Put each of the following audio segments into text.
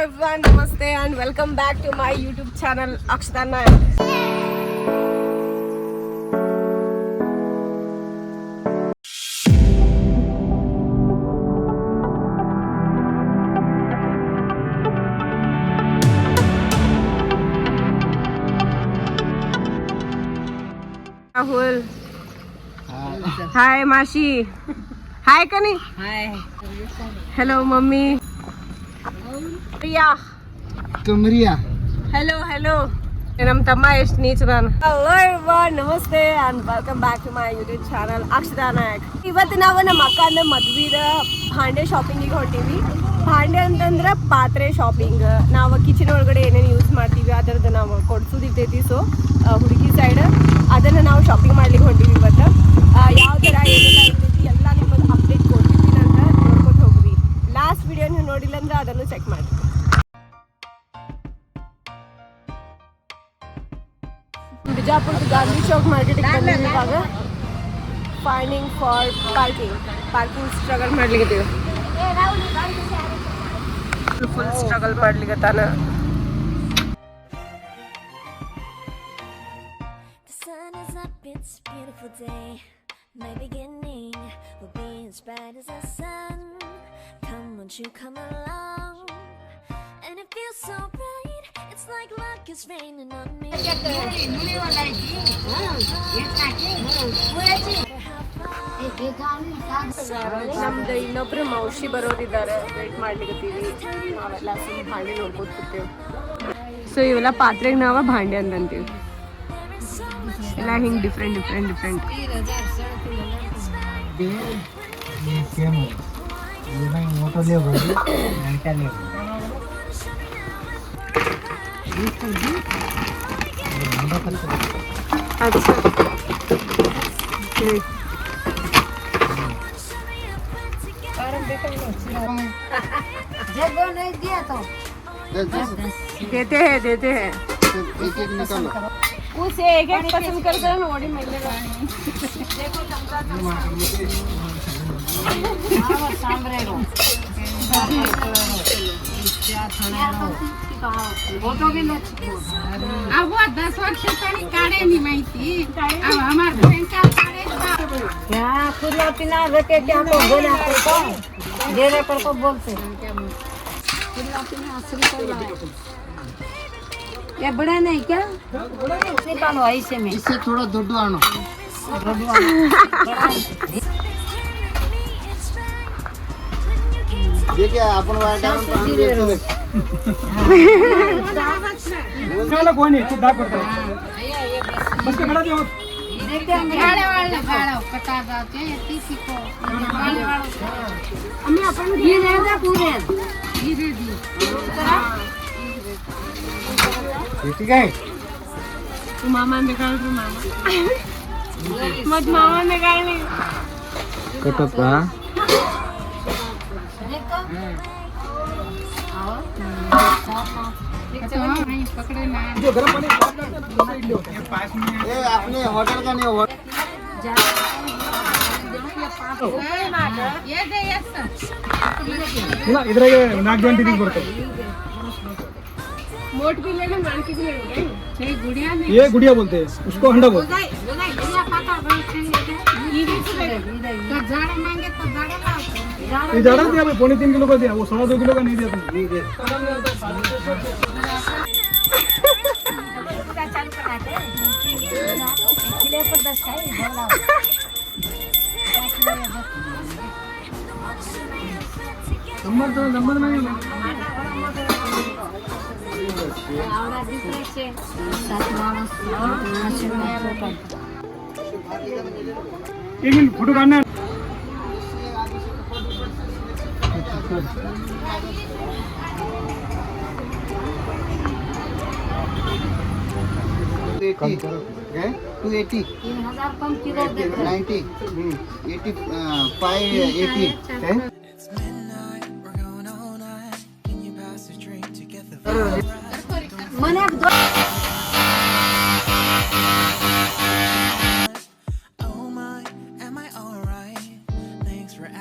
everyone, namaste and welcome back to my YouTube channel Akshita Nayak. Rahul. Hi Mashi. Hi Kani. Hi. Hello mummy. Priya. Tumriya. Hello. ನಮ್ಮ ತಮ್ಮ ಎಷ್ಟು ನೀಚದಾನ. Hello everyone, ನಮಸ್ತೆ and welcome back to my YouTube channel Akshata Nayak. ಇವತ್ತು ನಾವು ನಮ್ಮ ಅಕ್ಕನ ಮದ್ವಿದ ಭಾಂಡೆ ಶಾಪಿಂಗಿಗೆ ಹೊಂಟೀವಿ. ಭಾಂಡೆ ಅಂತಂದ್ರೆ ಪಾತ್ರೆ ಶಾಪಿಂಗ್. ನಾವು ಕಿಚನ್ ಒಳಗಡೆ ಏನೇನು ಯೂಸ್ ಮಾಡ್ತೀವಿ ಅದರದ್ದು ನಾವು ಕೊಡ್ಸೋದಿರ್ತೈತಿ. ಸೊ ಹುಡುಗಿ ಸೈಡ್ ಅದನ್ನು ನಾವು ಶಾಪಿಂಗ್ ಮಾಡ್ಲಿಕ್ಕೆ ಹೊಂಟೀವಿ ಇವತ್ತು. ಯಾವ ಥರ ಏನೆಲ್ಲ ಇರ್ತೈತಿ ಎಲ್ಲ ನಿಮಗೆ ಅಪ್ಡೇಟ್ ಕೊಡ್ತೀವಿ ಅಂತ ನೋಡ್ಕೊಂಡು ಹೋಗ್ರಿ. ಲಾಸ್ಟ್ ವಿಡಿಯೋ ನೀವು ನೋಡಿಲ್ಲ ಅಂದ್ರೆ ಅದನ್ನು ಚೆಕ್ ಮಾಡಿ. ಬಿಜಾಪುರದ ಗಾಂಧಿ ಚೌಕ್ ಮಾರ್ಕೆಟಿಗೆ ಬಂದಿರುವಾಗ ಫೈಂಡಿಂಗ್ ಫಾರ್ ಪಾರ್ಕಿಂಗ್ ಸ್ಟ್ರಗಲ್ ಮಾಡ್ಲಿಕ್ಕೆ ಫುಲ್ ಸ್ಟ್ರಗಲ್ ಮಾಡ್ಲಿಕ್ಕೆ ತಾನ. It's a beautiful day. My beginning will be as bright as the sun. Come, won't you come along? And it feels so bright. It's like luck is raining on me. ನಮ್ದು ಇನ್ನೊಬ್ರು ಮೌಷಿ ಬರೋರಿದ್ದಾರೆ, wait ಮಾಡ್ಲಿಕ್ಕೀವಿ. ನಾವೆಲ್ಲ full ಭಾಂಡೆ ನೋಡ್ಬೋದು ಕೂತೇವೆ. So ಇವೆಲ್ಲ ಪಾತ್ರೆಗೆ ನಾವು ಭಾಂಡೆ ಅಂತಂತೀವಿ. ಎಲ್ಲ ಹಿಂಗೆ different. अच्छा नहीं दिया तो देते हैं एक निकालो. उसे एक पसंद करता है नोड़ी मिलेगा. फोटो भी अब वो 10 वर्ष तक काढे नहीं माहिती. अब हमारे फ्रेंड का काढे क्या खुला पिना रखे क्या तो बोला को देरे पर को बोलते खुला पिना असली कर. ये बड़ा नहीं क्या निकालो ऐसे में. इससे थोड़ा दुड्डू आनो. ये क्या अपन वाइट डाउन पान देते चलो कोई नहीं खुद दाग करता है बस के बड़ा दो वाले कटा जाते हैं तीसी को हमें अपन ये नहीं था पूरे धीरे ठीक है. तू मामा निकाल. तू मामा मत मामा निकालने कटपा पकड़े ना जो गरम पानी इडली होता है पास में. ये अपने होटल का नहीं होटल ये दे ना इधर ये नाक जॉइंट टीवी करते हैं. मोट भी लेना मानकी भी लेना. ये गुड़िया नहीं ये गुड़िया बोलते हैं उसको हंडा बोलते हैं. गुड़िया पता तो झाड़ मांगे तो झाड़ लाओ. ये ज़्यादा दिया भाई 3.5 किलो का दिया वो 2.5 किलो का नहीं दिया तुमने. किले पर 10 का है बोला. नंबर नहीं आवड़ा दूसरे से 7 मानस एक मिनट फोटो काटना है. कम करो. 280 3000 कम किलो दे 90 85 80 है. मने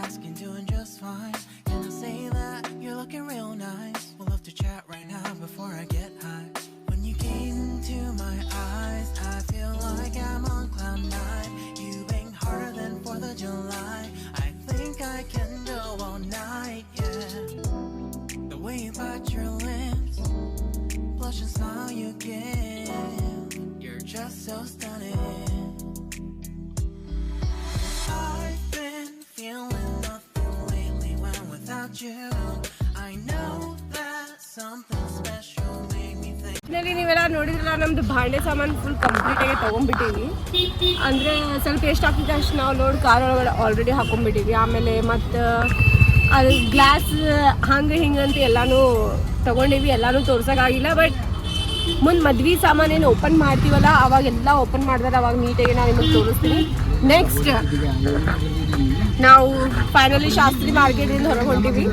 Asking, doing just fine. Can I say that you're looking real nice? We'll love to chat way you bite your lips, blush and smile you give. You're just so stunning. I've been feeling nothing lately when without you. I know that something special made me think. ಇಲ್ಲಿ ನೀವೆಲ್ಲ ನೋಡಿದ್ರಲ್ಲ ನಮ್ದು ಭಾಂಡೆ ಸಾಮಾನು full complete ಆಗಿ ತೊಗೊಂಡ್ಬಿಟ್ಟಿವಿ. ಅಂದರೆ ಸ್ವಲ್ಪ ಎಷ್ಟು ಆಗ್ತಿದೆ ಅಷ್ಟು ನಾವು ನೋಡಿ ಕಾರ್ ಒಳಗಡೆ ಆಲ್ರೆಡಿ ಹಾಕೊಂಡ್ಬಿಟ್ಟಿವಿ. ಆಮೇಲೆ ಮತ್ತು ಅದು ಗ್ಲಾಸ್ ಹಂಗೆ ಹಿಂಗಂತ ಎಲ್ಲನೂ ತೊಗೊಂಡಿವಿ. ಎಲ್ಲನೂ ತೋರ್ಸೋಕ್ಕಾಗಿಲ್ಲ. ಬಟ್ ಮುಂದೆ ಮದ್ವೆ ಸಾಮಾನೇನು ಓಪನ್ ಮಾಡ್ತೀವಲ್ಲ ಅವಾಗೆಲ್ಲ ಓಪನ್ ಮಾಡಿದ್ರೆ ಅವಾಗ ನೀಟಾಗಿ ನಾನು ನಿಮಗೆ ತೋರಿಸ್ತೀನಿ. ನೆಕ್ಸ್ಟ್ ನಾವು ಫೈನಲಿ ಶಾಸ್ತ್ರಿ ಮಾರ್ಕೆಟಿಂದ ಹೊರಗೆ ಹೊಂಟಿವಿ.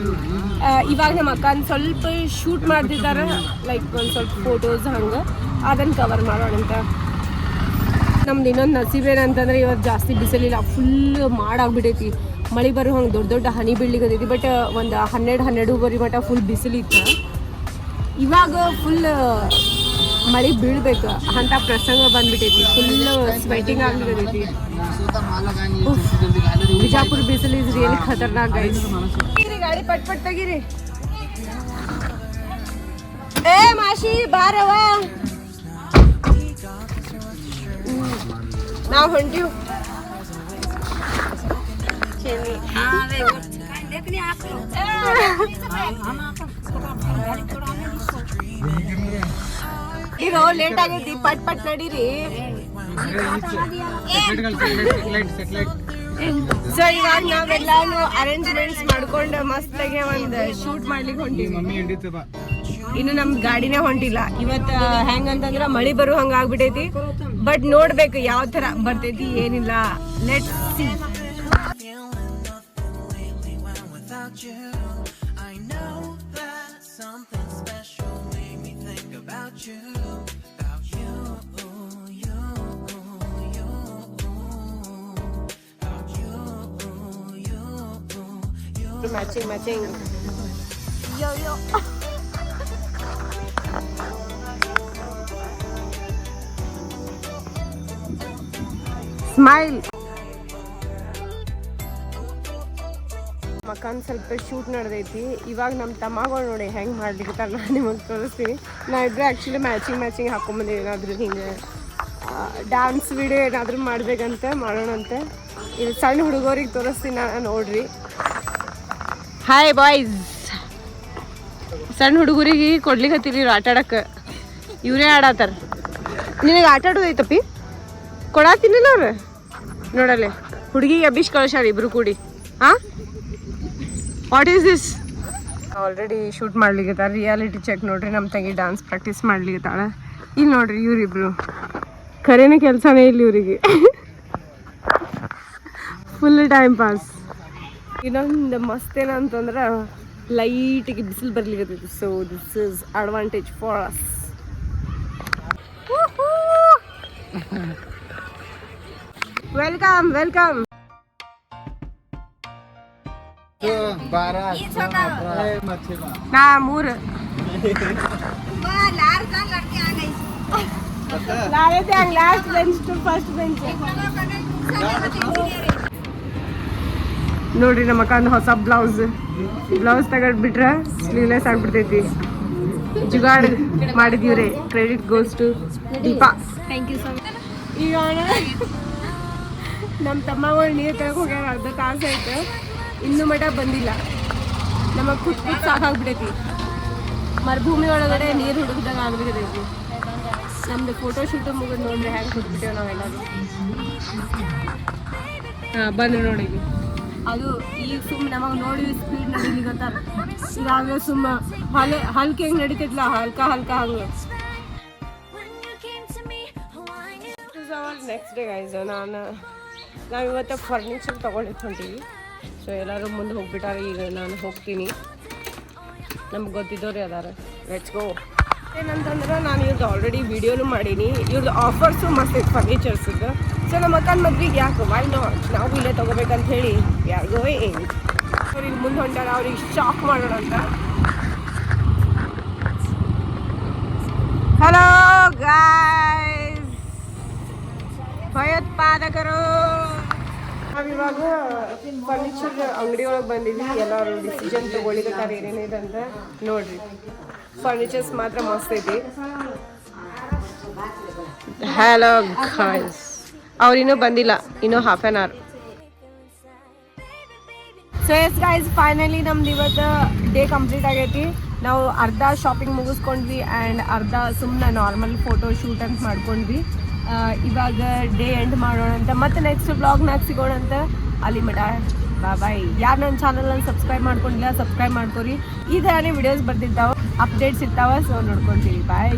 ಇವಾಗ ನಮ್ಮ ಅಕ್ಕನ ಸ್ವಲ್ಪ ಶೂಟ್ ಮಾಡ್ತಿದ್ದಾರೆ, ಲೈಕ್ ಒಂದು ಸ್ವಲ್ಪ ಫೋಟೋಸ್ ಹಂಗೆ, ಅದನ್ನು ಕವರ್ ಮಾಡೋಣ ಅಂತ. ನಮ್ದು ಇನ್ನೊಂದು ನಸೀಬೇನಂತಂದ್ರೆ ಇವತ್ತು ಜಾಸ್ತಿ ಬಿಸಿಲಿಲ್ಲ, ಫುಲ್ ಮಾಡಾಗ್ಬಿಟ್ಟೈತಿ. ಮಳೆ ಬರೋ ಹಂಗೆ ದೊಡ್ಡ ದೊಡ್ಡ ಹನಿ ಬೀಳ್ಲಿಕ್ಕತ್ತೈತಿ. ಬಟ್ ಒಂದು 12-12:30 ಮಟ್ಟ ಫುಲ್ ಬಿಸಿಲಿತ್ತು. ಇವಾಗ ಫುಲ್ ಮಳೆ ಬೀಳ್ಬೇಕು ಅಂತ ಪ್ರಸಂಗ ಬಂದ್ಬಿಟ್ಟೈತಿ. ಫುಲ್ ಸ್ವೆಟಿಂಗ್ ಆಗ್ಲಿಕ್ಕತ್ತೈತಿ. ಬಿಜಾಪುರ ಬಿಸಿಲು ಇಸ್ ರಿಯಲಿ ಖತರ್ನಾಕ್ ಗೈಸ್. ಗಾಡಿ ಪಟ್ ಪಟ್ ತೆಗೀರಿ. ಏ ಮಾಶಿ ಬಾರವ, ನಾವು ಹೊಂಟಿವ್. ಇರೋ ಲೇಟ್ ಆಗೈತಿ, ಪಟ್ ಪಟ್ ನಡೀರಿ. ಸೊ ಇವಾಗ ನಾವೆಲ್ಲಾನು ಅರೇಂಜ್ಮೆಂಟ್ಸ್ ಮಾಡ್ಕೊಂಡು ಮಸ್ತಾಗಿ ಒಂದು ಶೂಟ್ ಮಾಡ್ಲಿಕ್ಕೆ ಹೊಂಟಿವಿ. ಇನ್ನು ನಮ್ ಗಾಡಿನೇ ಹೊಂಟಿಲ್ಲ ಇವತ್ತು. ಹೆಂಗಂತಂದ್ರ ಮಳಿ ಬರೋ ಹಂಗ ಆಗ್ಬಿಟ್ಟೈತಿ. ಬಟ್ ನೋಡ್ಬೇಕು ಯಾವ ತರ ಬರ್ತೈತಿ ಏನಿಲ್ಲ. Let's see. I know that something special made me think about you. Matching. Yo. Smile. ಮಕ್ಕನ್ ಸ್ವಲ್ಪ ಶೂಟ್ ನಡೆದೈತಿ. ಇವಾಗ ನಮ್ಮ ತಮ್ಮಗಳು ನೋಡಿ ಹೆಂಗೆ ಮಾಡ್ಲಿಕ್ಕೆ ನಾನು ನಿಮಗೆ ತೋರಿಸ್ತೀನಿ. ನಾವಿಬ್ಬರು ಆ್ಯಕ್ಚುಲಿ ಮ್ಯಾಚಿಂಗ್ ಹಾಕೊಂಬಂದಿವಿ. ಏನಾದರೂ ಹಿಂಗೆ ಡ್ಯಾನ್ಸ್ ವಿಡಿಯೋ ಏನಾದರೂ ಮಾಡಬೇಕಂತ ಮಾಡೋಣಂತೆ. ಇದು ಸಣ್ಣ ಹುಡುಗರಿಗೆ ತೋರಿಸ್ತೀನಿ ನಾನು, ನೋಡ್ರಿ. Hi boys. ಸಣ್ಣ ಹುಡುಗರಿಗೆ ಕೊಡ್ಲಿಕ್ಕತ್ತೀರಿ ಆಟ ಆಡಕ್ಕೆ. ಇವರೇ ಆಡತ್ತಾರ. ನಿನಗೆ ಆಟ ಆಡೋದೈತಪ್ಪಿ ಕೊಡಾತೀನಿಲ್ಲ ಅವ್ರು. ನೋಡಲ್ಲೇ ಹುಡುಗಿಗೆ ಅಭಿಷ್ ಕಳ್ಸ್ಯಾರ ಇಬ್ರು ಕೂಡಿ. ಹಾಂ, what is this? Already shoot ಮಾಡ್ಲಿಕ್ಕತ್ತಾರ. ರಿಯಾಲಿಟಿ ಚೆಕ್ ನೋಡ್ರಿ. ನಮ್ಮ ತಂಗಿ ಡ್ಯಾನ್ಸ್ ಪ್ರಾಕ್ಟೀಸ್ ಮಾಡ್ಲಿಕ್ಕತ್ತಾಳ. ಇಲ್ಲಿ ನೋಡ್ರಿ ಇವರಿಬ್ರು. ಖರೇನೇ ಕೆಲಸನೇ ಇಲ್ಲ ಇವರಿಗೆ. Full time pass. ಇನ್ನೊಂದು ಮಸ್ತ್ ಏನಂತಂದ್ರೆ ಲೈಟಿಗೆ ಬಿಸಿಲು ಬರ್ಲಿಕ್ಕತ್ತೈತಿ. So this is advantage for us. Welcome. ನಾ 3 last bench to first bench. ನೋಡ್ರಿ ನಮ್ಮ ಅಕ್ಕ ಒಂದು ಹೊಸ ಬ್ಲೌಸ್ ತಗೊಂಡ್ಬಿಟ್ರೆ ಸ್ಲೀವ್ಲೆಸ್ ಆಗ್ಬಿಡ್ತೈತಿ. ಜುಗಾಡ್ ಮಾಡಿದೀವ್ರಿ. Credit goes to Deepa. Thank you so much. ಈಗ ನಮ್ಮ ತಮ್ಮಗಳು ನೀರು ತರಕ್ಕೆ ಹೋಗ್ಯಾರ. ಅರ್ಧ ತಾಸು ಆಯ್ತು, ಇನ್ನೂ ಮಠ ಬಂದಿಲ್ಲ. ನಮಗೆ ಕುತ್ ಸಾಕಾಗ್ಬಿಟ್ಟೈತಿ. ಮರುಭೂಮಿ ಒಳಗಡೆ ನೀರು ಹುಡುಕ್ದಾಗ ಆಗ್ಬಿಟ್ಟೈತಿ. ನಮ್ದು ಫೋಟೋ ಶೂಟು ಮುಗಿದು ನೋಡ್ರಿ ಹೆಂಗೆ ಹುಡುಕ್ಬಿಟ್ಟೇವೆ ನಾವೆಲ್ಲರೂ. ಹಾಂ ಬಂದು ನೋಡಿ. ಅದು ಈಗ ಸುಮ್ಮನೆ ನಮಗೆ ನೋಡಿ ಸ್ಪೀಡ್ ನಡೀಲಿಕ್ಕತ್ತಾರ. ಇದಾಗಲೇ ಸುಮ್ಮ ಹಲ್ಕೆ ಹೆಂಗೆ ನಡೀತೈತಿಲ್ಲ, ಹಲ್ಕ ಹಂಗೆ. ನೆಕ್ಸ್ಟ್ ಡೇ ಗೈಸ್, ನಾವು ಇವತ್ತು ಫರ್ನಿಚರ್ ತೊಗೊಂಡಿದ್ದು ಹೊಂಟೀವಿ. ಸೊ ಎಲ್ಲರೂ ಮುಂದೆ ಹೋಗ್ಬಿಟ್ಟಾರೆ. ಈಗ ನಾನು ಹೋಗ್ತೀನಿ. ನಮ್ಗೆ ಗೊತ್ತಿದ್ದವ್ರೆ ಅದಾರ. Let's go. ಏನಂತಂದ್ರೆ ನಾನು ಇವ್ರದ್ದು ಆಲ್ರೆಡಿ ವಿಡಿಯೋನು ಮಾಡೀನಿ. ಇವ್ರದ್ದು ಆಫರ್ಸು ಮಸ್ತ್ ಐತೆ ಫರ್ನಿಚರ್ಸಿದ್ದು. ಸೊ ನಮ್ಮ ಅಕ್ಕನ ಮದ್ವೆಗೆ ಯಾಕೆ ವೈ ನಾಟ್ ನಾವು ಇಲ್ಲೇ ತೊಗೋಬೇಕಂತ ಹೇಳಿ ಯಾರಿಗೋ ಅವ್ರಿಗೆ ಮುಂದೆ ಹೊಂಟಾರ. ಅವ್ರಿಗೆ ಶಾಕ್ ಮಾಡೋಣ ಅಂತ. ಹಲೋ ಗಾಯ್ಸ್, ಭಯೋತ್ಪಾದಕರು. ನಾವಿವಾಗ ಇವಾಗ ಫರ್ನಿಚರ್ ಅಂಗಡಿ ಒಳಗೆ ಬಂದಿದ್ವಿ. ಎಲ್ಲರೂ ಡಿಸಿಷನ್ ತೊಗೊಳಿಕತ್ತಾರೆ ಏನೇನಿದೆ ಅಂತ ನೋಡ್ರಿ. ಫರ್ನಿಚರ್ಸ್ ಮಾತ್ರ ಮಸ್ತ್ ಐತಿ. ಹಲೋ ಗಾಯ್ಸ್, ಅವ್ರು ಇನ್ನೂ ಬಂದಿಲ್ಲ, ಇನ್ನೂ half an hour. So yes guys, finally ನಮ್ದು ಇವತ್ತು ಡೇ ಕಂಪ್ಲೀಟ್ ಆಗೈತಿ. ನಾವು ಅರ್ಧ ಶಾಪಿಂಗ್ ಮುಗಿಸ್ಕೊಂಡ್ವಿ ಆ್ಯಂಡ್ ಅರ್ಧ ಸುಮ್ಮನೆ ನಾರ್ಮಲ್ ಫೋಟೋ ಶೂಟ್ ಅಂತ ಮಾಡ್ಕೊಂಡ್ವಿ. ಇವಾಗ ಡೇ ಎಂಡ್ ಮಾಡೋಣ ಅಂತ, ಮತ್ತೆ ನೆಕ್ಸ್ಟ್ ಬ್ಲಾಗ್ನಾಗ ಸಿಗೋಣ ಅಂತ. ಅಲ್ಲಿ ಮಟ ಬಾಯ್. ಯಾರು ನನ್ನ ಚಾನಲ್ನ ಸಬ್ಸ್ಕ್ರೈಬ್ ಮಾಡ್ಕೊಂಡಿಲ್ಲ ಸಬ್ಸ್ಕ್ರೈಬ್ ಮಾಡ್ಕೊರಿ. ಈ ಥರನೇ ವಿಡಿಯೋಸ್ ಬರ್ತಿರ್ತಾವೆ, ಅಪ್ಡೇಟ್ಸ್ ಇರ್ತಾವೆ. ಸೊ ನೋಡ್ಕೊತೀವಿ. ಬಾಯ್.